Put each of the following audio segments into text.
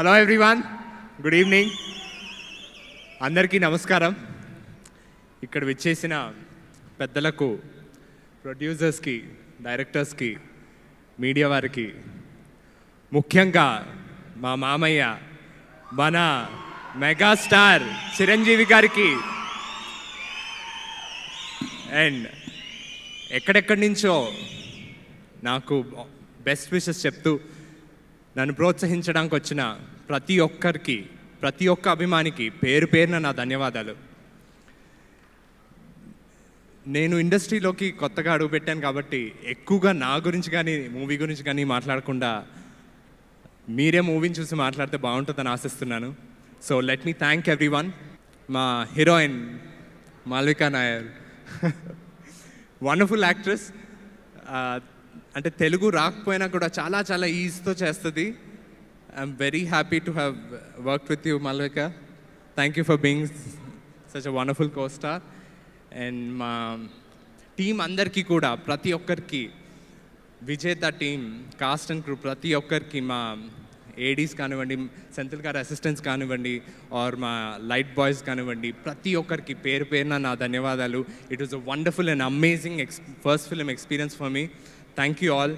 Hello everyone, good evening. అందరికీ నమస్కారం. ఇక్కడ విచ్చేసిన పెద్దలకు, ప్రొడ్యూసర్స్కి, డైరెక్టర్స్కి, మీడియా వారికి, ముఖ్యంగా మా మామయ్య, మన మెగాస్టార్ చిరంజీవి గారికి, అండ్ ఎక్కడెక్కడి నుంచో నాకు బెస్ట్ విషెస్ చెప్తూ నన్ను ప్రోత్సహించడానికి వచ్చిన ప్రతి ఒక్కరికి, ప్రతి ఒక్క అభిమానికి పేరు పేరున నా ధన్యవాదాలు. నేను ఇండస్ట్రీలోకి కొత్తగా అడుగుపెట్టాను కాబట్టి ఎక్కువగా నా గురించి కానీ మూవీ గురించి కానీ మాట్లాడకుండా మీరే మూవీని చూసి మాట్లాడితే బాగుంటుందని ఆశిస్తున్నాను. So let me thank everyone. మా heroine Malvika Nair, wonderful actress. అంటే తెలుగు రాకపోయినా కూడా చాలా చాలా ఈజీతో చేస్తుంది. I'm very happy to have work with you Malvika. Thank you for being such a wonderful costar. And మా టీం అందరికీ కూడా, ప్రతి ఒక్కరికి, విజేత టీం, కాస్ట్ అండ్ క్రూ ప్రతి ఒక్కరికి, మా ఏడీస్ కానివ్వండి, సెంథిల్ గారి అసిస్టెంట్స్ కానివ్వండి, ఆర్ మా లైట్ బాయ్స్ కానివ్వండి, ప్రతి ఒక్కరికి పేరు పేరున నా ధన్యవాదాలు. It was a wonderful and amazing first film experience for me. Thank you all.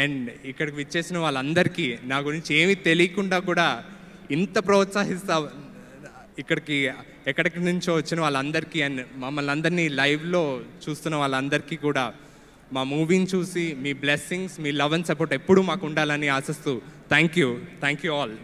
And ఇక్కడికి విచ్చేసిన వాళ్ళందరికీ, నా గురించి ఏమీ తెలియకుండా కూడా ఇంత ప్రోత్సహిస్తా ఇక్కడికి ఎక్కడికి నుంచో వచ్చిన వాళ్ళందరికీ, అండ్ మమ్మల్ని అందరినీ లైవ్లో చూస్తున్న వాళ్ళందరికీ కూడా మా మూవీని చూసి మీ బ్లెస్సింగ్స్, మీ లవ్ అండ్ సపోర్ట్ ఎప్పుడూ మాకు ఉండాలని ఆశిస్తూ థ్యాంక్ యూ ఆల్.